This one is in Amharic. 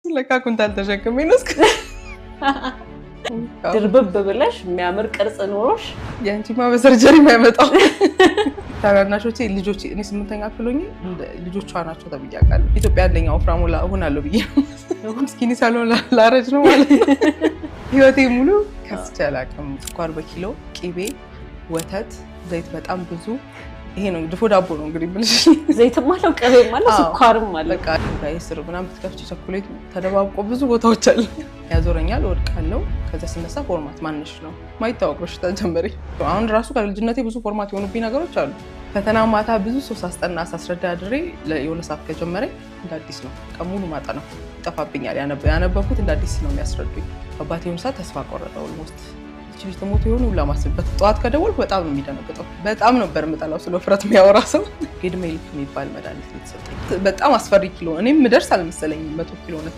ለካ ኩንታል ተሸክሜ ነው እስከ ድርብብ ብለሽ የሚያምር ቅርጽ ኖሮሽ ያንቺማ በሰርጀሪ የማይመጣው ታናናሾቼ ልጆቼ እኔ 8ኛ ክፍል ሆኜ ልጆቿ ናቸው ተብያለሁ። ኢትዮጵያ አንደኛው ፍራሞላ ሆናለሁ ብዬ ስኪኒ ሳሎን ላረጅ ነው ማለት ህይወቴ ሙሉ ከስቼ አላውቅም። ስኳር በኪሎ፣ ቂቤ፣ ወተት፣ ዘይት በጣም ብዙ። ይሄ ነው ድፎ ዳቦ ነው እንግዲህ ብልሽ ዘይትም አለው ቅቤም አለው ስኳርም አለው። በቃ ጋይስር ምናምን ብትከፍቺ ቸኮሌት ተደባብቆ ብዙ ቦታዎች አለ። ያዞረኛል፣ ወድቃለሁ። ከዛ ስነሳ ፎርማት ማንሽ ነው ማይታወቅ በሽታ ጀመረ። አሁን ራሱ ከልጅነቴ ብዙ ፎርማት የሆኑብኝ ነገሮች አሉ። ፈተና ማታ ብዙ ሰው ሳስጠና ሳስረዳ አድሬ የሆነ ሰዓት ከጀመረ እንደ አዲስ ነው ቀሙሉ ማጠናው ይጠፋብኛል። ያነበብኩት እንደ አዲስ ነው የሚያስረዱኝ። አባቴ የሆነ ሰዓት ተስፋ ቆረጠ። ኦልሞስት ልጅ ተሞቶ የሆኑ ሁላ ማስበት ጠዋት ከደወልኩ በጣም ነው የሚደነግጠው። በጣም ነበር የምጠላው ስለ ውፍረት የሚያወራ ሰው። ጌድሜልክ የሚባል መድኃኒት የተሰጠኝ በጣም አስፈሪ ኪሎ እኔም ምደርስ አልመሰለኝም 100 ኪሎ ነት